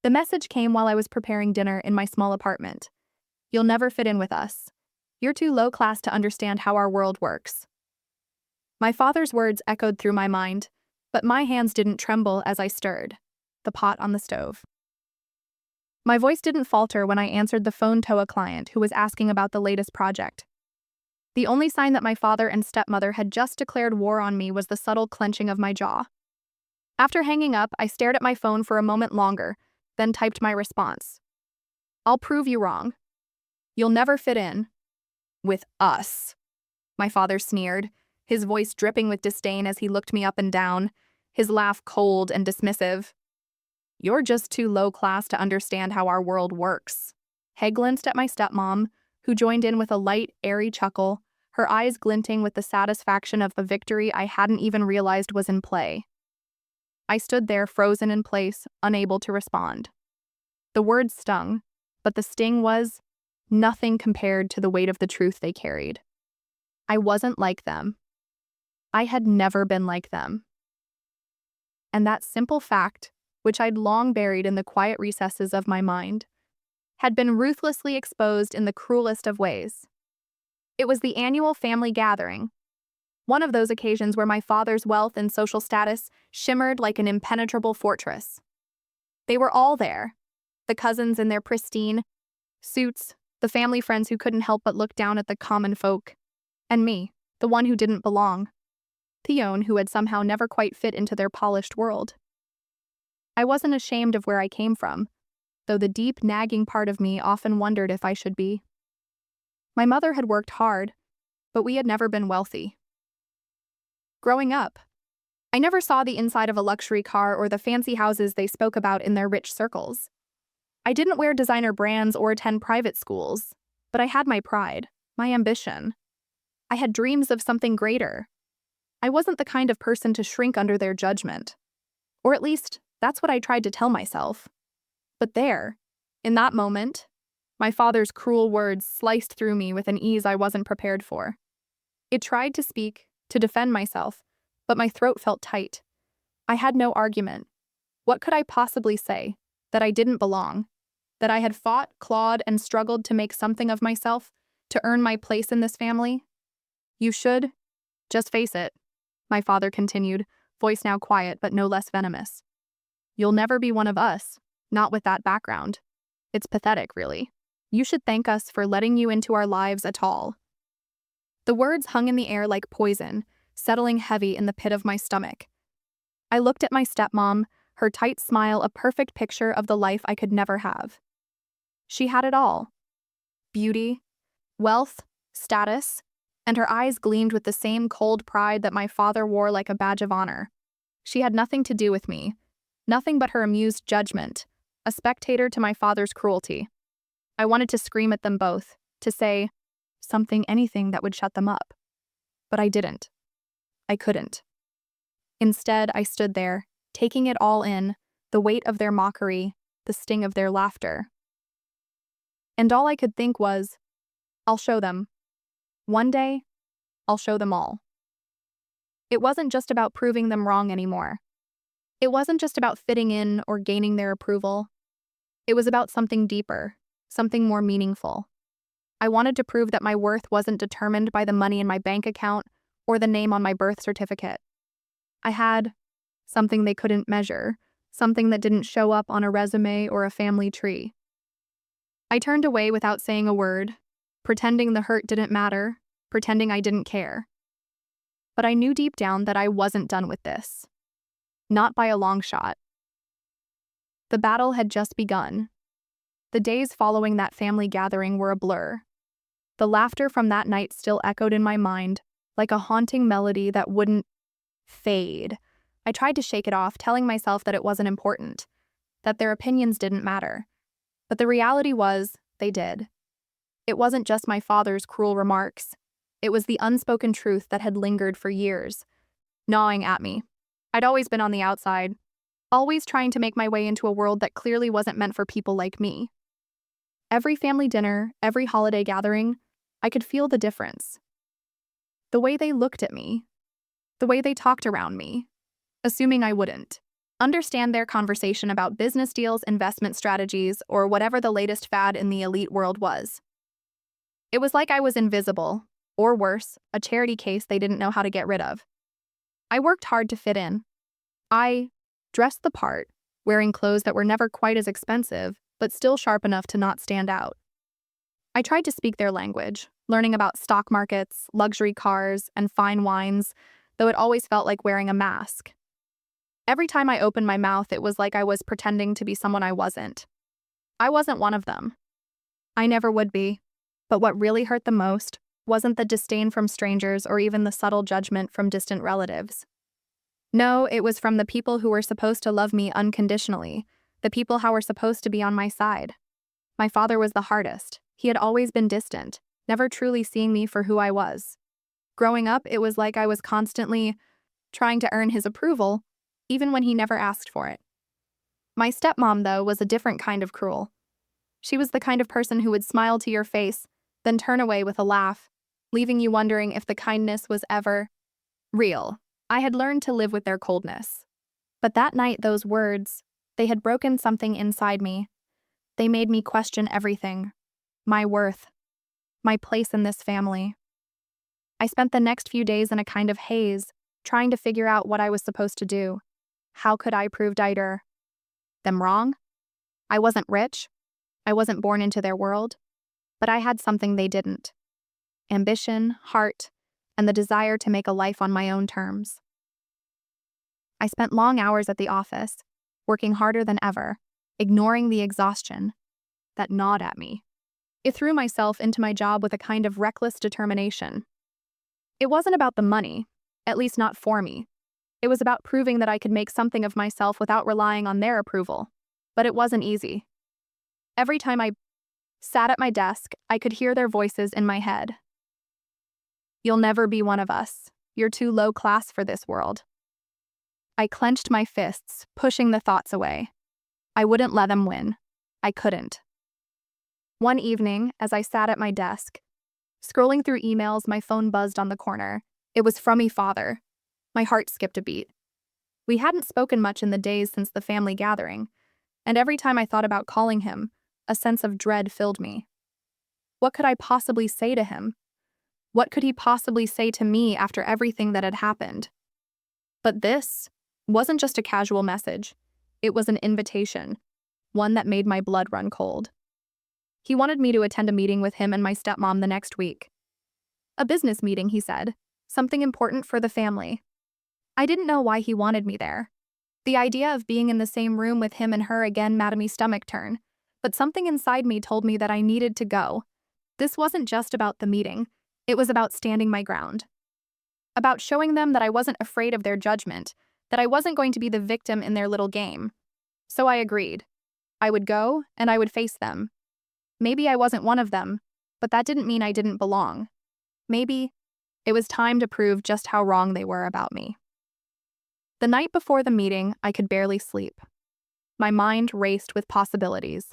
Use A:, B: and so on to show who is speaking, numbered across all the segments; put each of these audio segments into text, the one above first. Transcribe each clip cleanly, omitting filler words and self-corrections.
A: The message came while I was preparing dinner in my small apartment. You'll never fit in with us. You're too low class to understand how our world works. My father's words echoed through my mind, but my hands didn't tremble as I stirred the pot on the stove. My voice didn't falter when I answered the phone to a client who was asking about the latest project. The only sign that my father and stepmother had just declared war on me was the subtle clenching of my jaw. After hanging up, I stared at my phone for a moment longer, then typed my response. I'll prove you wrong. You'll never fit in. With us. My father sneered, his voice dripping with disdain as he looked me up and down, his laugh cold and dismissive. You're just too low class to understand how our world works. He glanced at my stepmom, who joined in with a light, airy chuckle, her eyes glinting with the satisfaction of a victory I hadn't even realized was in play. I stood there frozen in place, unable to respond. The words stung, but the sting was nothing compared to the weight of the truth they carried. I wasn't like them. I had never been like them. And that simple fact, which I'd long buried in the quiet recesses of my mind, had been ruthlessly exposed in the cruelest of ways. It was the annual family gathering, one of those occasions where my father's wealth and social status shimmered like an impenetrable fortress. They were all there, the cousins in their pristine suits, the family friends who couldn't help but look down at the common folk, and me, the one who didn't belong, Theone, who had somehow never quite fit into their polished world. I wasn't ashamed of where I came from, though the deep, nagging part of me often wondered if I should be. My mother had worked hard, but we had never been wealthy. Growing up, I never saw the inside of a luxury car or the fancy houses they spoke about in their rich circles. I didn't wear designer brands or attend private schools, but I had my pride, my ambition. I had dreams of something greater. I wasn't the kind of person to shrink under their judgment. Or at least, that's what I tried to tell myself. But there, in that moment, my father's cruel words sliced through me with an ease I wasn't prepared for. It tried to speak, to defend myself, but my throat felt tight. I had no argument. What could I possibly say? That I didn't belong? That I had fought, clawed, and struggled to make something of myself, to earn my place in this family? You should just face it, my father continued, voice now quiet but no less venomous. You'll never be one of us, not with that background. It's pathetic, really. You should thank us for letting you into our lives at all. The words hung in the air like poison, settling heavy in the pit of my stomach. I looked at my stepmom, her tight smile a perfect picture of the life I could never have. She had it all. Beauty, wealth, status, and her eyes gleamed with the same cold pride that my father wore like a badge of honor. She had nothing to do with me, nothing but her amused judgment, a spectator to my father's cruelty. I wanted to scream at them both, to say anything that would shut them up. But I didn't. I couldn't. Instead, I stood there, taking it all in, the weight of their mockery, the sting of their laughter. And all I could think was, I'll show them. One day, I'll show them all. It wasn't just about proving them wrong anymore. It wasn't just about fitting in or gaining their approval. It was about something deeper, something more meaningful. I wanted to prove that my worth wasn't determined by the money in my bank account or the name on my birth certificate. I had something they couldn't measure, something that didn't show up on a resume or a family tree. I turned away without saying a word, pretending the hurt didn't matter, pretending I didn't care. But I knew deep down that I wasn't done with this. Not by a long shot. The battle had just begun. The days following that family gathering were a blur. The laughter from that night still echoed in my mind, like a haunting melody that wouldn't fade. I tried to shake it off, telling myself that it wasn't important, that their opinions didn't matter. But the reality was, they did. It wasn't just my father's cruel remarks. It was the unspoken truth that had lingered for years, gnawing at me. I'd always been on the outside, always trying to make my way into a world that clearly wasn't meant for people like me. Every family dinner, every holiday gathering, I could feel the difference. The way they looked at me, the way they talked around me, assuming I wouldn't. understand their conversation about business deals, investment strategies, or whatever the latest fad in the elite world was. It was like I was invisible, or worse, a charity case they didn't know how to get rid of. I worked hard to fit in. I dressed the part, wearing clothes that were never quite as expensive, but still sharp enough to not stand out. I tried to speak their language, learning about stock markets, luxury cars, and fine wines, though it always felt like wearing a mask. Every time I opened my mouth, it was like I was pretending to be someone I wasn't. I wasn't one of them. I never would be. But what really hurt the most wasn't the disdain from strangers or even the subtle judgment from distant relatives. No, it was from the people who were supposed to love me unconditionally, the people who were supposed to be on my side. My father was the hardest. He had always been distant, never truly seeing me for who I was. Growing up, it was like I was constantly trying to earn his approval, even when he never asked for it. My stepmom, though, was a different kind of cruel. She was the kind of person who would smile to your face, then turn away with a laugh, leaving you wondering if the kindness was ever real. I had learned to live with their coldness. But that night, those words, they had broken something inside me. They made me question everything. My worth. My place in this family. I spent the next few days in a kind of haze, trying to figure out what I was supposed to do. How could I prove them wrong? I wasn't rich. I wasn't born into their world. But I had something they didn't. Ambition, heart, and the desire to make a life on my own terms. I spent long hours at the office, working harder than ever, ignoring the exhaustion that gnawed at me. I threw myself into my job with a kind of reckless determination. It wasn't about the money, at least not for me. It was about proving that I could make something of myself without relying on their approval. But it wasn't easy. Every time I sat at my desk, I could hear their voices in my head. You'll never be one of us. You're too low class for this world. I clenched my fists, pushing the thoughts away. I wouldn't let them win. I couldn't. One evening, as I sat at my desk, scrolling through emails, my phone buzzed on the corner. It was from my father. My heart skipped a beat. We hadn't spoken much in the days since the family gathering, and every time I thought about calling him, a sense of dread filled me. What could I possibly say to him? What could he possibly say to me after everything that had happened? But this wasn't just a casual message. It was an invitation, one that made my blood run cold. He wanted me to attend a meeting with him and my stepmom the next week. A business meeting, he said. Something important for the family. I didn't know why he wanted me there. The idea of being in the same room with him and her again made me stomach turn, but something inside me told me that I needed to go. This wasn't just about the meeting. It was about standing my ground. About showing them that I wasn't afraid of their judgment, that I wasn't going to be the victim in their little game. So I agreed. I would go, and I would face them. Maybe I wasn't one of them, but that didn't mean I didn't belong. Maybe it was time to prove just how wrong they were about me. The night before the meeting, I could barely sleep. My mind raced with possibilities.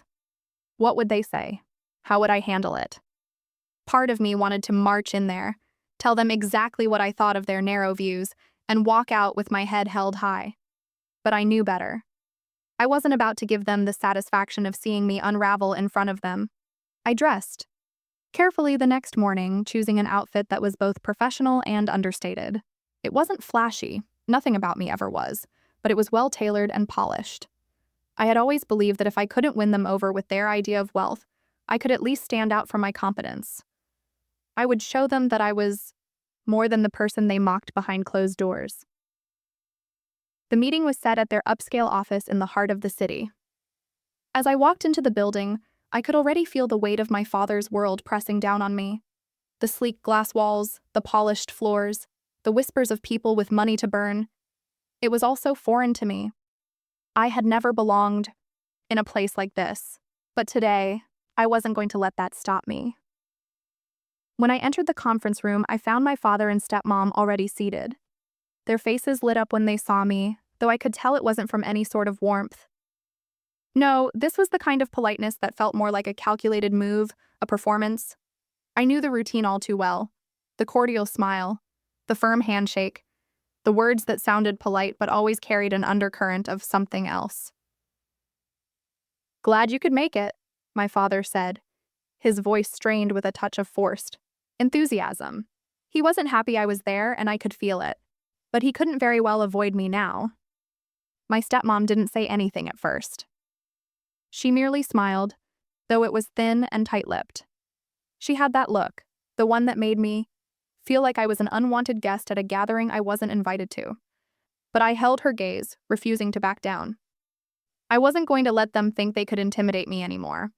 A: What would they say? How would I handle it? Part of me wanted to march in there, tell them exactly what I thought of their narrow views, and walk out with my head held high. But I knew better. I wasn't about to give them the satisfaction of seeing me unravel in front of them. I dressed carefully the next morning, choosing an outfit that was both professional and understated. It wasn't flashy, nothing about me ever was, but it was well-tailored and polished. I had always believed that if I couldn't win them over with their idea of wealth, I could at least stand out for my competence. I would show them that I was more than the person they mocked behind closed doors. The meeting was set at their upscale office in the heart of the city. As I walked into the building, I could already feel the weight of my father's world pressing down on me. The sleek glass walls, the polished floors, the whispers of people with money to burn. It was all so foreign to me. I had never belonged in a place like this, but today, I wasn't going to let that stop me. When I entered the conference room, I found my father and stepmom already seated. Their faces lit up when they saw me, though I could tell it wasn't from any sort of warmth. No, this was the kind of politeness that felt more like a calculated move, a performance. I knew the routine all too well. The cordial smile, the firm handshake, the words that sounded polite but always carried an undercurrent of something else. "Glad you could make it," my father said, his voice strained with a touch of forced enthusiasm. He wasn't happy I was there, and I could feel it. But he couldn't very well avoid me now. My stepmom didn't say anything at first. She merely smiled, though it was thin and tight-lipped. She had that look, the one that made me feel like I was an unwanted guest at a gathering I wasn't invited to. But I held her gaze, refusing to back down. I wasn't going to let them think they could intimidate me anymore.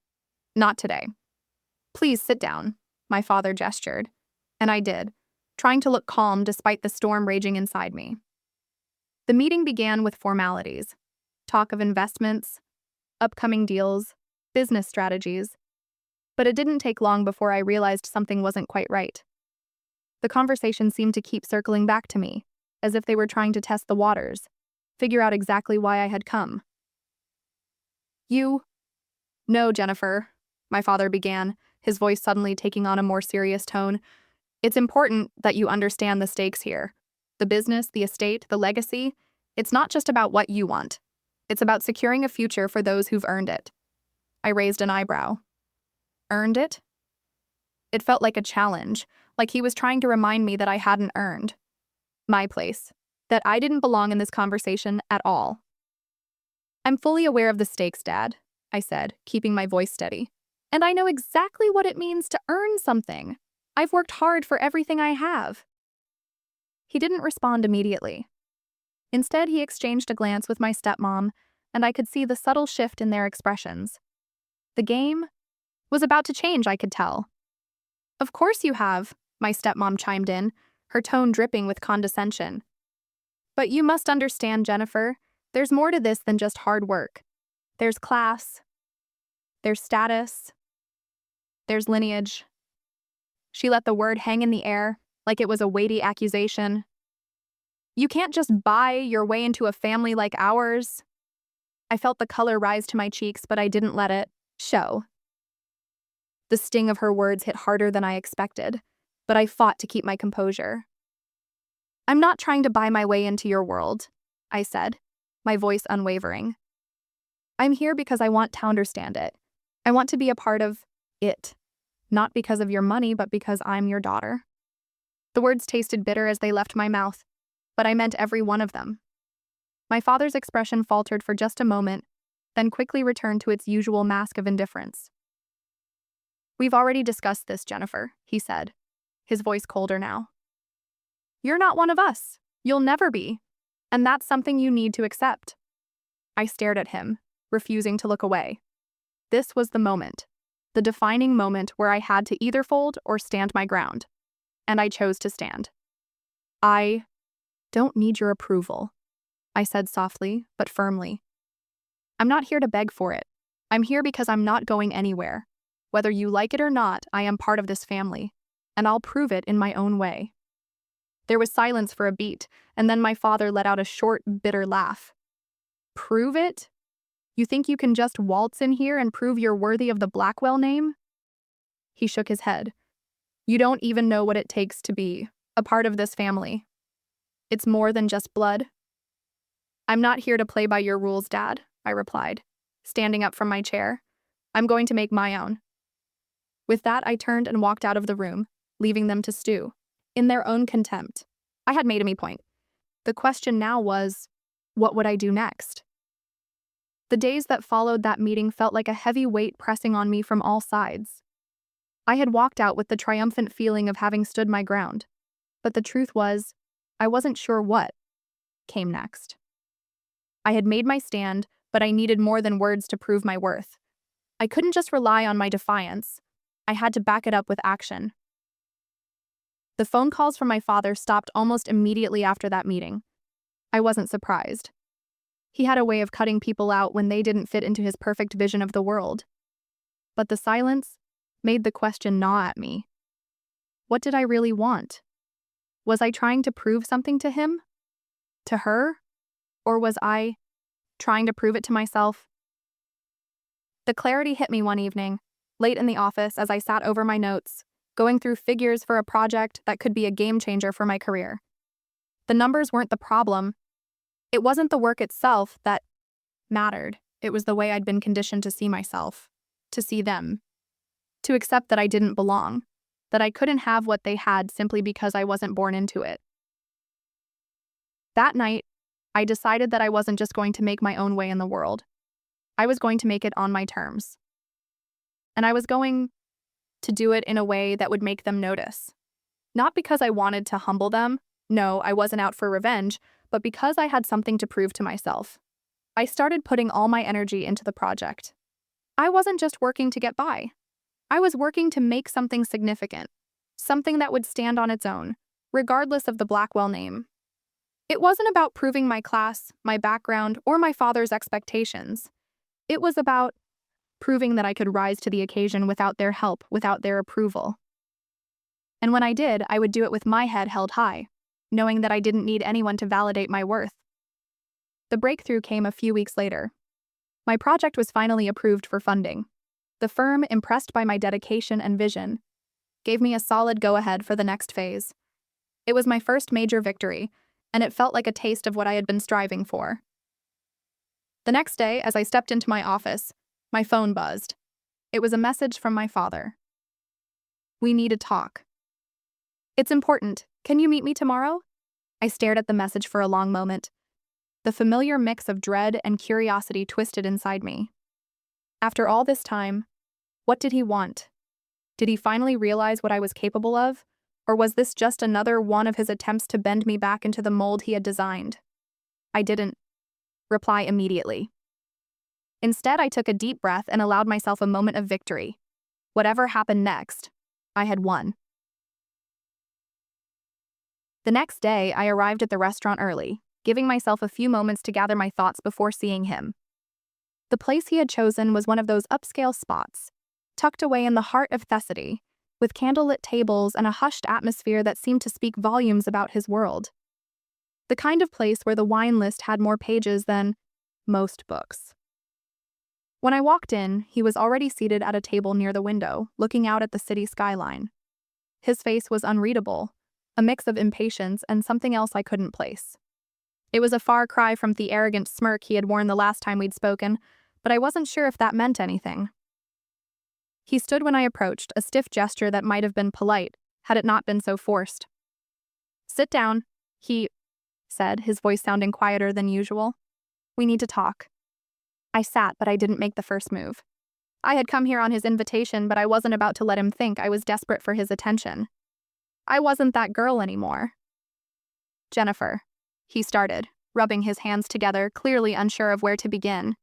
A: Not today. "Please sit down," my father gestured, and I did, trying to look calm despite the storm raging inside me. The meeting began with formalities, talk of investments, upcoming deals, business strategies, but it didn't take long before I realized something wasn't quite right. The conversation seemed to keep circling back to me, as if they were trying to test the waters, figure out exactly why I had come. "You know, Jennifer," my father began, his voice suddenly taking on a more serious tone. "It's important that you understand the stakes here. The business, the estate, the legacy, it's not just about what you want. It's about securing a future for those who've earned it." I raised an eyebrow. Earned it? It felt like a challenge, like he was trying to remind me that I hadn't earned my place, that I didn't belong in this conversation at all. "I'm fully aware of the stakes, Dad," I said, keeping my voice steady. "And I know exactly what it means to earn something. I've worked hard for everything I have." He didn't respond immediately. Instead, he exchanged a glance with my stepmom, and I could see the subtle shift in their expressions. The game was about to change, I could tell. "Of course you have," my stepmom chimed in, her tone dripping with condescension. "But you must understand, Jennifer, there's more to this than just hard work. There's class, there's status, there's lineage." She let the word hang in the air, like it was a weighty accusation. "You can't just buy your way into a family like ours." I felt the color rise to my cheeks, but I didn't let it show. The sting of her words hit harder than I expected, but I fought to keep my composure. "I'm not trying to buy my way into your world," I said, my voice unwavering. "I'm here because I want to understand it. I want to be a part of it. Not because of your money, but because I'm your daughter." The words tasted bitter as they left my mouth, but I meant every one of them. My father's expression faltered for just a moment, then quickly returned to its usual mask of indifference. "We've already discussed this, Jennifer," he said, his voice colder now. "You're not one of us. You'll never be. And that's something you need to accept." I stared at him, refusing to look away. This was the moment, the defining moment where I had to either fold or stand my ground. And I chose to stand. "I don't need your approval," I said softly but firmly. "I'm not here to beg for it. I'm here because I'm not going anywhere. Whether you like it or not, I am part of this family, and I'll prove it in my own way." There was silence for a beat, and then my father let out a short, bitter laugh. "Prove it? You think you can just waltz in here and prove you're worthy of the Blackwell name?" He shook his head. "You don't even know what it takes to be a part of this family. It's more than just blood." "I'm not here to play by your rules, Dad," I replied, standing up from my chair. "I'm going to make my own." With that, I turned and walked out of the room, leaving them to stew in their own contempt. I had made a me point. The question now was, what would I do next? The days that followed that meeting felt like a heavy weight pressing on me from all sides. I had walked out with the triumphant feeling of having stood my ground, but the truth was, I wasn't sure what came next. I had made my stand, but I needed more than words to prove my worth. I couldn't just rely on my defiance. I had to back it up with action. The phone calls from my father stopped almost immediately after that meeting. I wasn't surprised. He had a way of cutting people out when they didn't fit into his perfect vision of the world. But the silence made the question gnaw at me. What did I really want? Was I trying to prove something to him? To her? Or was I trying to prove it to myself? The clarity hit me one evening, late in the office as I sat over my notes, going through figures for a project that could be a game changer for my career. The numbers weren't the problem. It wasn't the work itself that mattered. It was the way I'd been conditioned to see myself, to see them, to accept that I didn't belong, that I couldn't have what they had simply because I wasn't born into it. That night, I decided that I wasn't just going to make my own way in the world. I was going to make it on my terms. And I was going to do it in a way that would make them notice. Not because I wanted to humble them. No, I wasn't out for revenge, but because I had something to prove to myself. I started putting all my energy into the project. I wasn't just working to get by. I was working to make something significant, something that would stand on its own, regardless of the Blackwell name. It wasn't about proving my class, my background, or my father's expectations. It was about proving that I could rise to the occasion without their help, without their approval. And when I did, I would do it with my head held high, knowing that I didn't need anyone to validate my worth. The breakthrough came a few weeks later. My project was finally approved for funding. The firm, impressed by my dedication and vision, gave me a solid go-ahead for the next phase. It was my first major victory, and it felt like a taste of what I had been striving for. The next day, as I stepped into my office, my phone buzzed. It was a message from my father. "We need to talk. It's important. Can you meet me tomorrow?" I stared at the message for a long moment. The familiar mix of dread and curiosity twisted inside me. After all this time, what did he want? Did he finally realize what I was capable of? Or was this just another one of his attempts to bend me back into the mold he had designed? I didn't reply immediately. Instead, I took a deep breath and allowed myself a moment of victory. Whatever happened next, I had won. The next day, I arrived at the restaurant early, giving myself a few moments to gather my thoughts before seeing him. The place he had chosen was one of those upscale spots, tucked away in the heart of Thessaly, with candlelit tables and a hushed atmosphere that seemed to speak volumes about his world. The kind of place where the wine list had more pages than most books. When I walked in, he was already seated at a table near the window, looking out at the city skyline. His face was unreadable, a mix of impatience and something else I couldn't place. It was a far cry from the arrogant smirk he had worn the last time we'd spoken, but I wasn't sure if that meant anything. He stood when I approached, a stiff gesture that might have been polite, had it not been so forced. "Sit down," he said, his voice sounding quieter than usual. "We need to talk." I sat, but I didn't make the first move. I had come here on his invitation, but I wasn't about to let him think I was desperate for his attention. I wasn't that girl anymore. "Jennifer," he started, rubbing his hands together, clearly unsure of where to begin.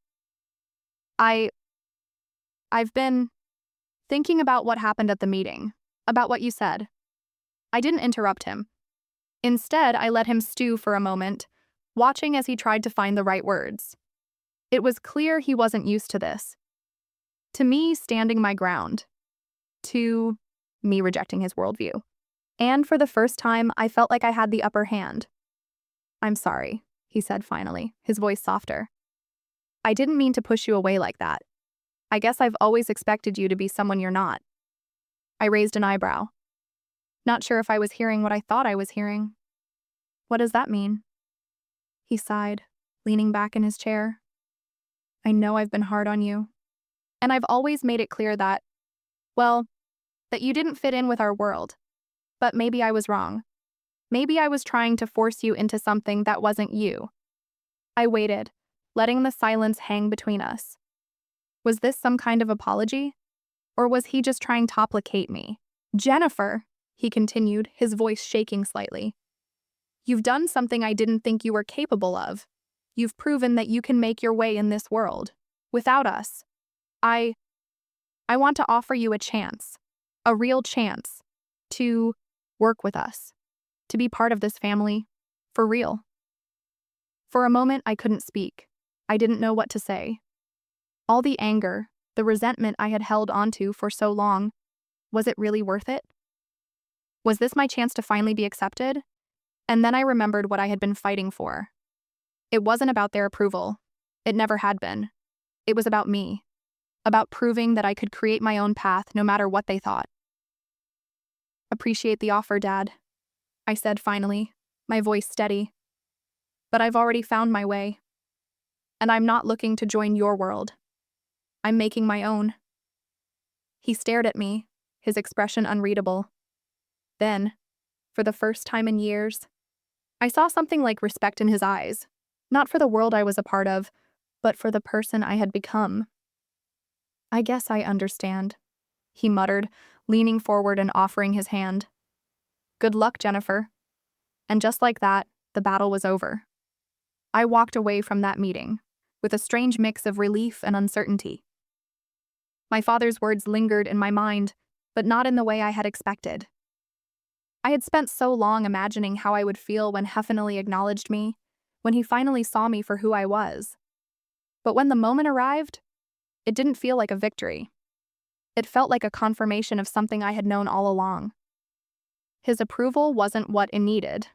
A: I've been thinking about what happened at the meeting, about what you said." I didn't interrupt him. Instead, I let him stew for a moment, watching as he tried to find the right words. It was clear he wasn't used to this. To me, standing my ground. To me, rejecting his worldview. And for the first time, I felt like I had the upper hand. "I'm sorry," he said finally, his voice softer. "I didn't mean to push you away like that. I guess I've always expected you to be someone you're not." I raised an eyebrow. Not sure if I was hearing what I thought I was hearing. "What does that mean?" He sighed, leaning back in his chair. "I know I've been hard on you. And I've always made it clear that, well, that you didn't fit in with our world. But maybe I was wrong. Maybe I was trying to force you into something that wasn't you." I waited, letting the silence hang between us. Was this some kind of apology? Or was he just trying to placate me? "Jennifer," he continued, his voice shaking slightly. "You've done something I didn't think you were capable of. You've proven that you can make your way in this world. Without us. I want to offer you a chance. A real chance. To work with us. To be part of this family. For real." For a moment, I couldn't speak. I didn't know what to say. All the anger, the resentment I had held onto for so long, was it really worth it? Was this my chance to finally be accepted? And then I remembered what I had been fighting for. It wasn't about their approval. It never had been. It was about me. About proving that I could create my own path no matter what they thought. "Appreciate the offer, Dad," I said finally. my voice steady. But I've already found my way. And I'm not looking to join your world. I'm making my own. He stared at me, his expression unreadable. Then, for the first time in years, I saw something like respect in his eyes, not for the world I was a part of, but for the person I had become. I guess I understand, he muttered, leaning forward and offering his hand. Good luck, Jennifer. And just like that, the battle was over. I walked away from that meeting, with a strange mix of relief and uncertainty. My father's words lingered in my mind, but not in the way I had expected. I had spent so long imagining how I would feel when Heffinelli acknowledged me, when he finally saw me for who I was. But when the moment arrived, it didn't feel like a victory. It felt like a confirmation of something I had known all along. His approval wasn't what it needed.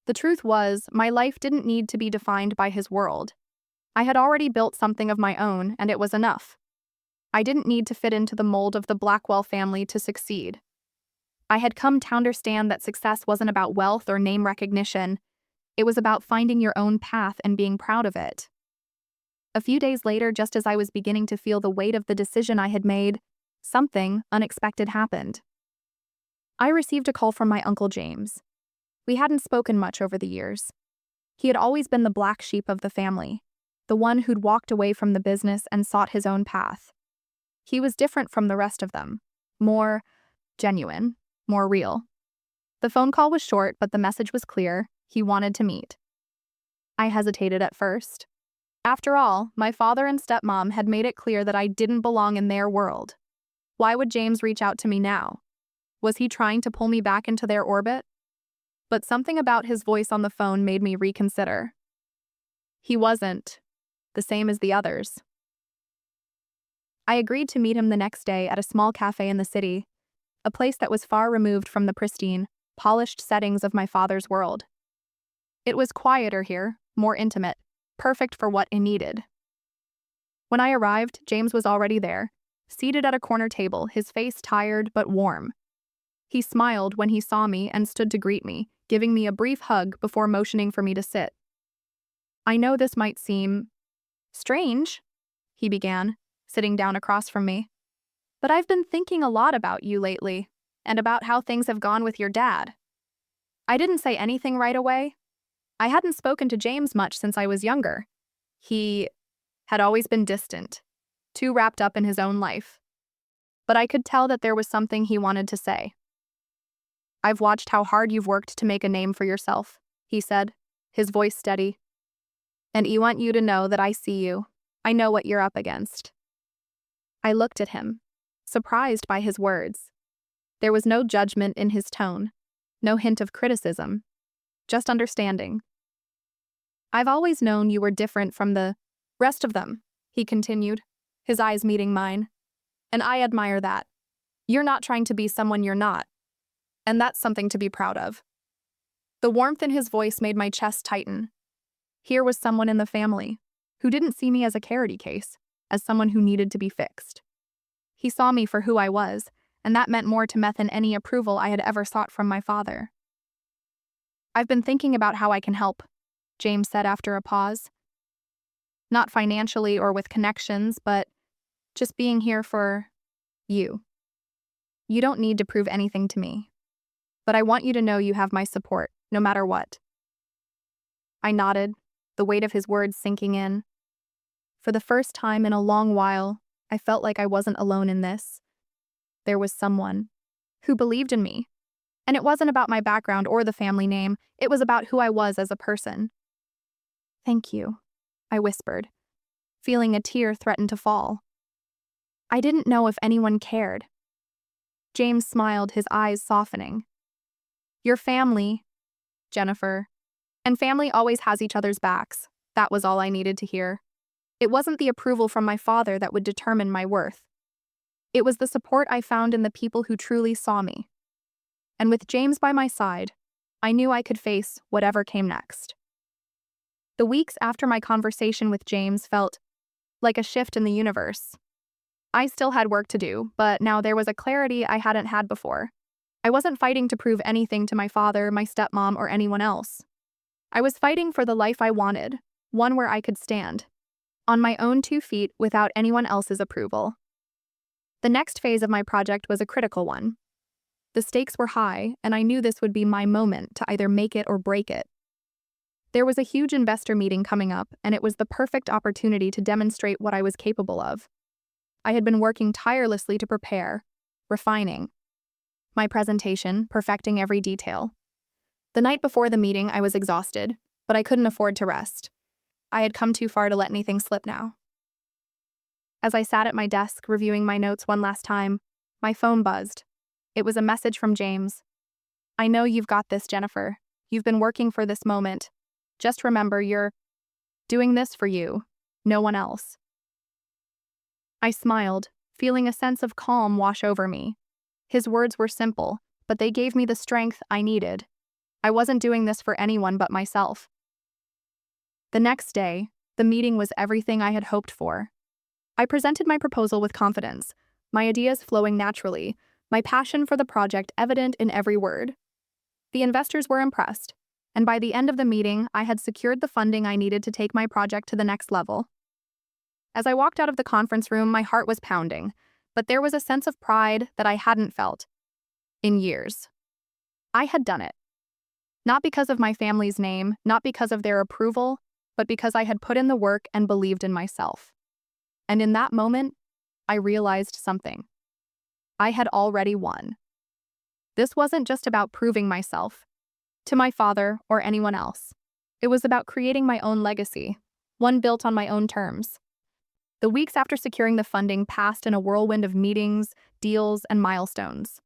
A: The truth was, my life didn't need to be defined by his world. I had already built something of my own, and it was enough. I didn't need to fit into the mold of the Blackwell family to succeed. I had come to understand that success wasn't about wealth or name recognition. It was about finding your own path and being proud of it. A few days later, just as I was beginning to feel the weight of the decision I had made, something unexpected happened. I received a call from my Uncle James. We hadn't spoken much over the years. He had always been the black sheep of the family, the one who'd walked away from the business and sought his own path. He was different from the rest of them, more genuine, more real. The phone call was short, but the message was clear. He wanted to meet. I hesitated at first. After all, my father and stepmom had made it clear that I didn't belong in their world. Why would James reach out to me now? Was he trying to pull me back into their orbit? But something about his voice on the phone made me reconsider. He wasn't the same as the others. I agreed to meet him the next day at a small cafe in the city, a place that was far removed from the pristine, polished settings of my father's world. It was quieter here, more intimate, perfect for what it needed. When I arrived, James was already there, seated at a corner table, his face tired but warm. He smiled when he saw me and stood to greet me, giving me a brief hug before motioning for me to sit. I know this might seem strange, he began, sitting down across from me. But I've been thinking a lot about you lately, and about how things have gone with your dad. I didn't say anything right away. I hadn't spoken to James much since I was younger. He had always been distant, too wrapped up in his own life. But I could tell that there was something he wanted to say. I've watched how hard you've worked to make a name for yourself, he said, his voice steady. And I want you to know that I see you. I know what you're up against. I looked at him, surprised by his words. There was no judgment in his tone, no hint of criticism, just understanding. I've always known you were different from the rest of them, he continued, his eyes meeting mine. And I admire that. You're not trying to be someone you're not. And that's something to be proud of. The warmth in his voice made my chest tighten. Here was someone in the family who didn't see me as a charity case, as someone who needed to be fixed. He saw me for who I was, and that meant more to Meth than any approval I had ever sought from my father. I've been thinking about how I can help, James said after a pause. Not financially or with connections, but just being here for you. You don't need to prove anything to me, but I want you to know you have my support, no matter what. I nodded, the weight of his words sinking in. For the first time in a long while, I felt like I wasn't alone in this. There was someone who believed in me. And it wasn't about my background or the family name, it was about who I was as a person. Thank you, I whispered, feeling a tear threaten to fall. I didn't know if anyone cared. James smiled, his eyes softening. Your family, Jennifer, and family always has each other's backs. That was all I needed to hear. It wasn't the approval from my father that would determine my worth. It was the support I found in the people who truly saw me. And with James by my side, I knew I could face whatever came next. The weeks after my conversation with James felt like a shift in the universe. I still had work to do, but now there was a clarity I hadn't had before. I wasn't fighting to prove anything to my father, my stepmom, or anyone else. I was fighting for the life I wanted, one where I could stand on my own 2 feet without anyone else's approval. The next phase of my project was a critical one. The stakes were high, and I knew this would be my moment to either make it or break it. There was a huge investor meeting coming up, and it was the perfect opportunity to demonstrate what I was capable of. I had been working tirelessly to prepare, refining my presentation, perfecting every detail. The night before the meeting, I was exhausted, but I couldn't afford to rest. I had come too far to let anything slip now. As I sat at my desk reviewing my notes one last time, my phone buzzed. It was a message from James. "I know you've got this, Jennifer. You've been working for this moment. Just remember, you're doing this for you, no one else." I smiled, feeling a sense of calm wash over me. His words were simple, but they gave me the strength I needed. I wasn't doing this for anyone but myself. The next day, the meeting was everything I had hoped for. I presented my proposal with confidence, my ideas flowing naturally, my passion for the project evident in every word. The investors were impressed, and by the end of the meeting, I had secured the funding I needed to take my project to the next level. As I walked out of the conference room, my heart was pounding, but there was a sense of pride that I hadn't felt in years. I had done it. Not because of my family's name, not because of their approval, but because I had put in the work and believed in myself. And in that moment, I realized something. I had already won. This wasn't just about proving myself to my father or anyone else. It was about creating my own legacy, one built on my own terms. The weeks after securing the funding passed in a whirlwind of meetings, deals, and milestones.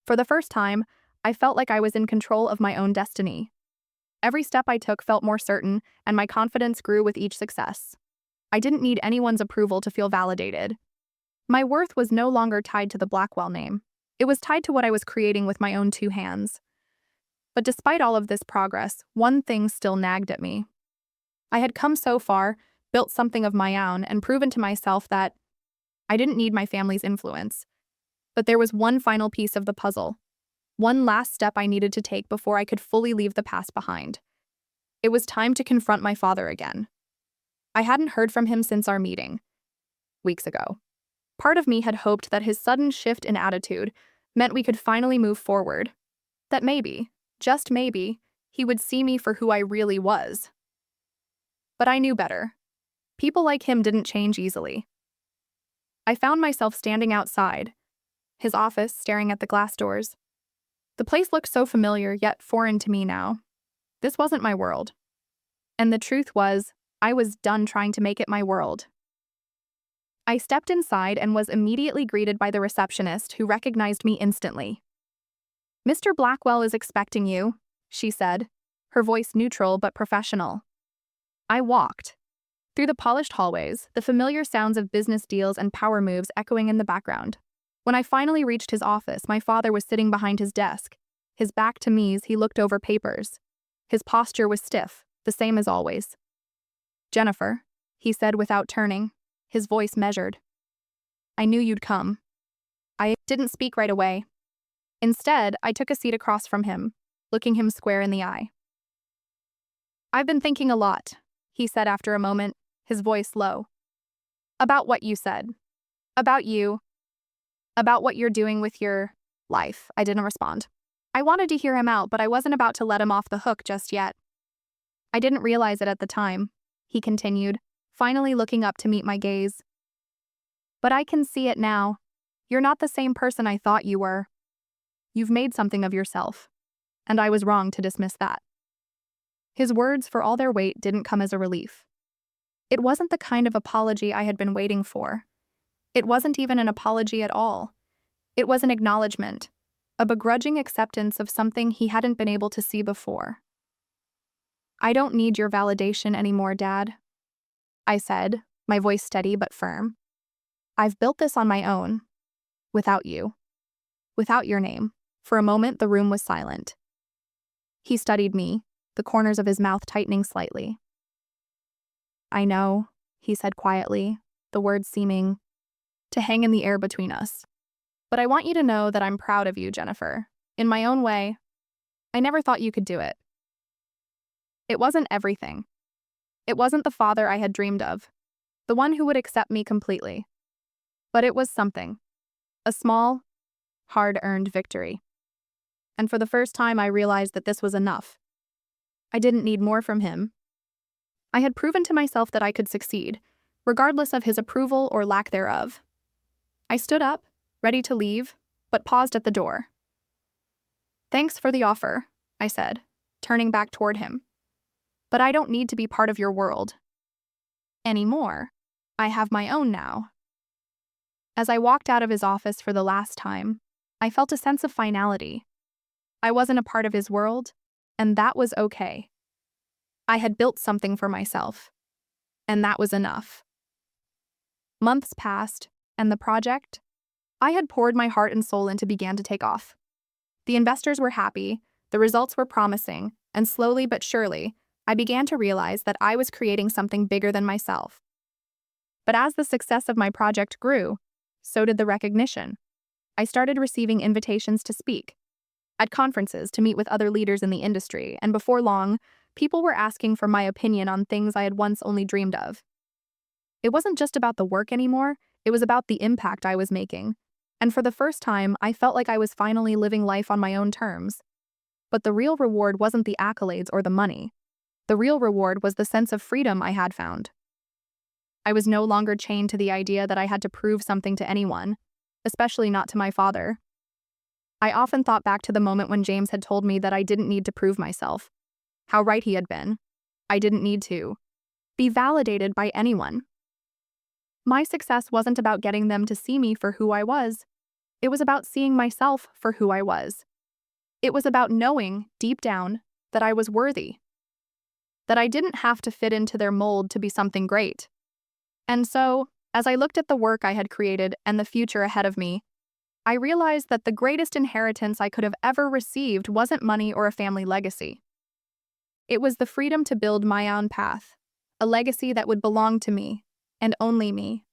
A: For the first time, I felt like I was in control of my own destiny. Every step I took felt more certain, and my confidence grew with each success. I didn't need anyone's approval to feel validated. My worth was no longer tied to the Blackwell name. It was tied to what I was creating with my own 2 hands. But despite all of this progress, one thing still nagged at me. I had come so far, built something of my own, and proven to myself that I didn't need my family's influence. But there was one final piece of the puzzle. One last step I needed to take before I could fully leave the past behind. It was time to confront my father again. I hadn't heard from him since our meeting, weeks ago. Part of me had hoped that his sudden shift in attitude meant we could finally move forward. That maybe, just maybe, he would see me for who I really was. But I knew better. People like him didn't change easily. I found myself standing outside, his office staring at the glass doors. The place looked so familiar yet foreign to me now. This wasn't my world. And the truth was, I was done trying to make it my world. I stepped inside and was immediately greeted by the receptionist, who recognized me instantly. "Mr. Blackwell is expecting you," she said, her voice neutral but professional. I walked through the polished hallways, the familiar sounds of business deals and power moves echoing in the background. When I finally reached his office, my father was sitting behind his desk. His back to me as he looked over papers. His posture was stiff, the same as always. "Jennifer," he said without turning, his voice measured. "I knew you'd come." I didn't speak right away. Instead, I took a seat across from him, looking him square in the eye. "I've been thinking a lot," he said after a moment, his voice low. "About what you said. About you. About what you're doing with your life." I didn't respond. I wanted to hear him out, but I wasn't about to let him off the hook just yet. "I didn't realize it at the time," he continued, finally looking up to meet my gaze. "But I can see it now. You're not the same person I thought you were. You've made something of yourself. And I was wrong to dismiss that." His words, for all their weight, didn't come as a relief. It wasn't the kind of apology I had been waiting for. It wasn't even an apology at all. It was an acknowledgement, a begrudging acceptance of something he hadn't been able to see before. "I don't need your validation anymore, Dad," I said, my voice steady but firm. "I've built this on my own. Without you. Without your name." For a moment, the room was silent. He studied me, the corners of his mouth tightening slightly. "I know," he said quietly, the words seeming to hang in the air between us. But I want you to know that I'm proud of you, Jennifer. In my own way, I never thought you could do it. It wasn't everything. It wasn't the father I had dreamed of, the one who would accept me completely. But it was something. A small, hard-earned victory. And for the first time, I realized that this was enough. I didn't need more from him. I had proven to myself that I could succeed, regardless of his approval or lack thereof. I stood up, ready to leave, but paused at the door. "Thanks for the offer," I said, turning back toward him. "But I don't need to be part of your world anymore. I have my own now." As I walked out of his office for the last time, I felt a sense of finality. I wasn't a part of his world, and that was okay. I had built something for myself, and that was enough. Months passed, and the project I had poured my heart and soul into began to take off. The investors were happy, the results were promising, and slowly but surely, I began to realize that I was creating something bigger than myself. But as the success of my project grew, so did the recognition. I started receiving invitations to speak at conferences to meet with other leaders in the industry, and before long, people were asking for my opinion on things I had once only dreamed of. It wasn't just about the work anymore, it was about the impact I was making. And for the first time, I felt like I was finally living life on my own terms. But the real reward wasn't the accolades or the money. The real reward was the sense of freedom I had found. I was no longer chained to the idea that I had to prove something to anyone, especially not to my father. I often thought back to the moment when James had told me that I didn't need to prove myself. How right he had been. I didn't need to be validated by anyone. My success wasn't about getting them to see me for who I was. It was about seeing myself for who I was. It was about knowing, deep down, that I was worthy. That I didn't have to fit into their mold to be something great. And so, as I looked at the work I had created and the future ahead of me, I realized that the greatest inheritance I could have ever received wasn't money or a family legacy. It was the freedom to build my own path, a legacy that would belong to me, and only me.